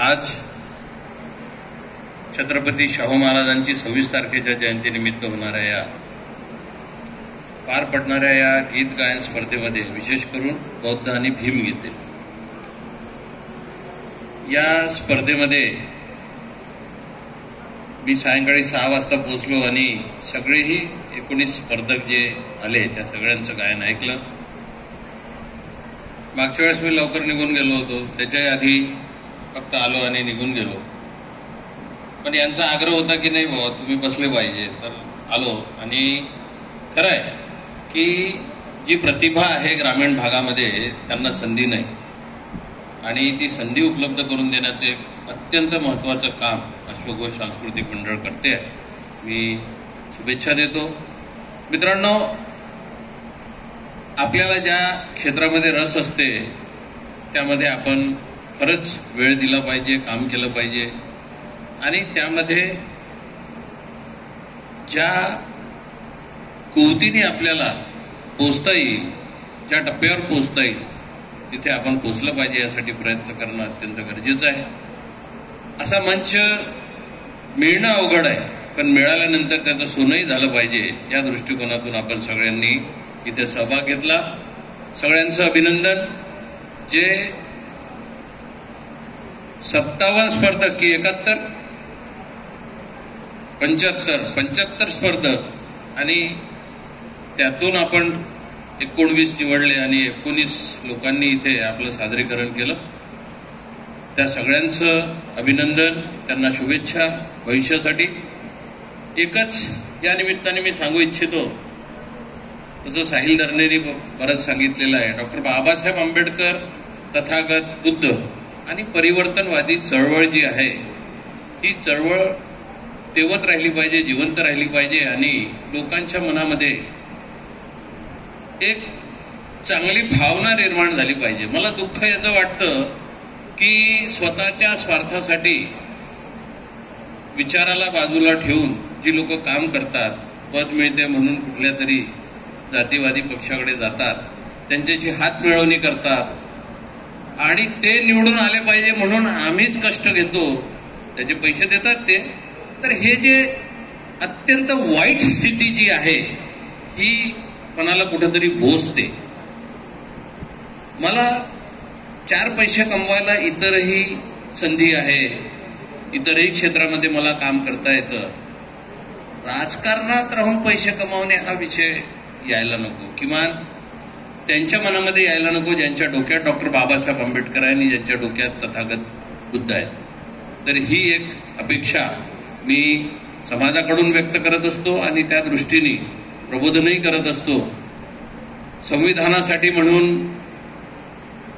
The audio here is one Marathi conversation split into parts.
आज छत्रपती शाहू महाराजांची 26 तारखेच्या जयंतीनिमित्त होणाऱ्या या पार पडणाऱ्या या गीत गायन स्पर्धेमध्ये विशेष करून बौद्ध आणि भीम गीते या स्पर्धेमध्ये मी सायंकाळी 6 वाजता पोहोचलो आणि सगळेही 19 स्पर्धक जे आले त्या सगळ्यांचं गायन ऐकलं. मागच्या वेळेस मी लवकर निघून गेलो होतो, त्याच्याही आधी फक्त आलो आणि निघून गेलो. पण यांचा आग्रह होता की नाही बाबा तुम्ही बसले पाहिजे, तर आलो. आणि खरं आहे की जी प्रतिभा आहे ग्रामीण भागामध्ये त्यांना संधी नाही आणि ती संधी उपलब्ध करून देण्याचं एक अत्यंत महत्त्वाचं काम अश्वघोष सांस्कृतिक मंडळ करते आहे. मी शुभेच्छा देतो. मित्रांनो, आपल्याला ज्या क्षेत्रामध्ये रस असते त्यामध्ये आपण खरंच वेळ दिला पाहिजे, काम केलं पाहिजे आणि त्यामध्ये ज्या कुवतीने आपल्याला पोचता येईल, ज्या टप्प्यावर पोचता येईल तिथे आपण पोचलं पाहिजे. यासाठी प्रयत्न करणं अत्यंत गरजेचं आहे. असा मंच मिळणं अवघड आहे, पण मिळाल्यानंतर त्याचं सोनंही झालं पाहिजे या दृष्टिकोनातून आपण सगळ्यांनी इथे सहभाग घेतला. सगळ्यांचं अभिनंदन. जे 57 स्पर्धक की 71 75 स्पर्धक आणि त्यातून आपण 19 निवडले आणि 19 लोकांनी इथे आपलं सादरीकरण केलं. त्या सगळ्यांचं अभिनंदन, त्यांना शुभेच्छा भविष्यासाठी. एकच या निमित्ताने मी सांगू इच्छितो, तसं साहिल दर्नेनी बरंच सांगितलेलं आहे. डॉक्टर बाबासाहेब आंबेडकर, तथागत बुद्ध आणि परिवर्तनवादी चळवळ जी आहे ही चळवळ तेवत राहिली पाहिजे, जिवंत राहिली पाहिजे आणि लोकांच्या मनामध्ये एक चांगली भावना निर्माण झाली पाहिजे. मला दुःख याचं वाटतं की स्वतःच्या स्वार्थासाठी विचाराला बाजूला ठेवून जी लोक काम करतात, पद मिळते म्हणून कुठल्या तरी जातीवादी पक्षाकडे जातात, त्यांच्याशी हात मिळवणी करतात आणि ते निवडून आले पाहिजे म्हणून आम्हीच कष्ट घेतो, त्याचे पैसे देतात ते. तर हे जे अत्यंत वाईट स्थिती जी आहे ही कोणाला कुठेतरी बोचते. मला 4 पैसे कमवायला इतरही संधी आहे, इतरही क्षेत्रामध्ये मला काम करता येतं. राजकारणात राहून पैसे कमावणे हा विषय यायला नको, किमान त्यांच्या मनामध्ये यायला नको ज्यांच्या डोक्यात डॉक्टर बाबासाहेब आंबेडकर आहे आणि ज्यांच्या डोक्यात तथागत बुद्ध आहे. तर ही एक अपेक्षा मी समाजाकडून व्यक्त करत असतो आणि त्या दृष्टीने प्रबोधनही करत असतो. संविधानासाठी म्हणून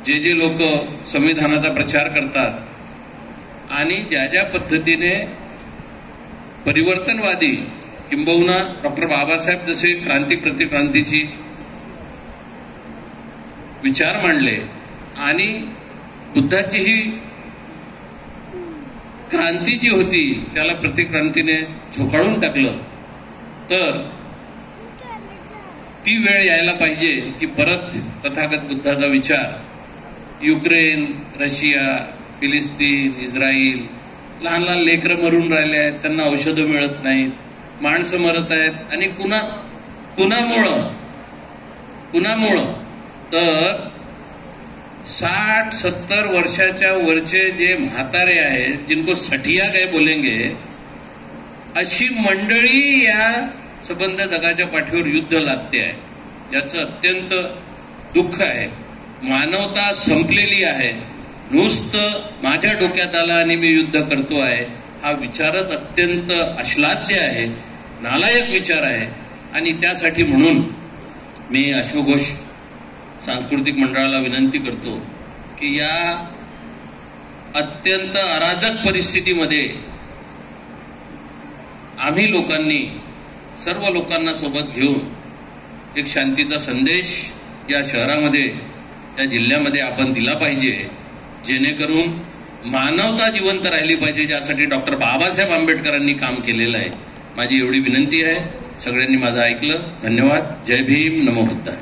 जे लोक संविधानाचा प्रचार करतात आणि ज्या पद्धतीने परिवर्तनवादी किंबहुना डॉक्टर बाबासाहेब जसे क्रांती प्रतिक्रांतीची विचार मांडले आणि बुद्धाची ही क्रांती जी होती त्याला प्रतिक्रांतीने झोकाळून टाकलं, तर ती वेळ यायला पाहिजे की परत तथागत बुद्धाचा विचार युक्रेन, रशिया, फिलिस्तीन, इस्रायल, लहान लहान लेकरं मरून राहिले आहेत, त्यांना औषधं मिळत नाहीत, माणसं मरत आहेत आणि कुणामुळं तर 60-70 वर्षाच्या वरचे जे म्हातारे आहेत, जिनको सठिया काय बोलेंगे, अशी मंडळी या सबंध जगाच्या पाठीवर युद्ध लागते आहे. याचं अत्यंत दुःख आहे. मानवता संपलेली आहे. नुसतं माझ्या डोक्यात आलं आणि मी युद्ध करतो आहे हा विचारच अत्यंत अश्लाघ्य आहे, नालायक विचार आहे. आणि त्यासाठी म्हणून मी अश्वघोष सांस्कृतिक मंडळाला विनंती करतो की या अत्यंत अराजक परिस्थितीमध्ये आम्ही लोकांनी सर्व लोकांना सोबत घेऊन एक शांतीचा संदेश या शहरामध्ये, या जिल्ह्यामध्ये आपण दिला पाहिजे, जेणेकरून मानवता जिवंत राहिली पाहिजे, ज्यासाठी डॉक्टर बाबासाहेब आंबेडकरांनी काम केलेलं आहे. माझी एवढी विनंती आहे. सगळ्यांनी माझं ऐकलं. धन्यवाद. जय भीम. नमो बुद्धाय.